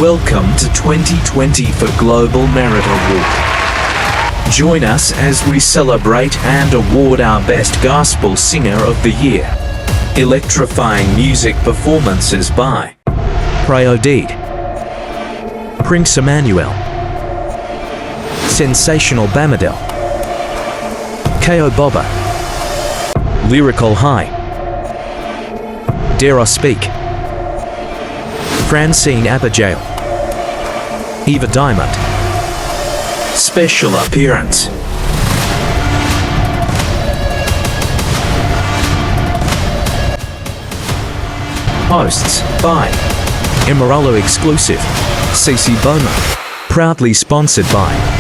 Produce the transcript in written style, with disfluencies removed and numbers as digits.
Welcome to 2020 for Global Merit Award. Join us as we celebrate and award our best gospel singer of the year. Electrifying music performances by Prayodid, Prince Emmanuel, Sensational Bamadel, Ko Boba, Lyrical High, Dare I Speak, Francine Abigail, Eva Diamond. Special appearance hosts by Emeraldo Exclusive, CC Boma. Proudly sponsored by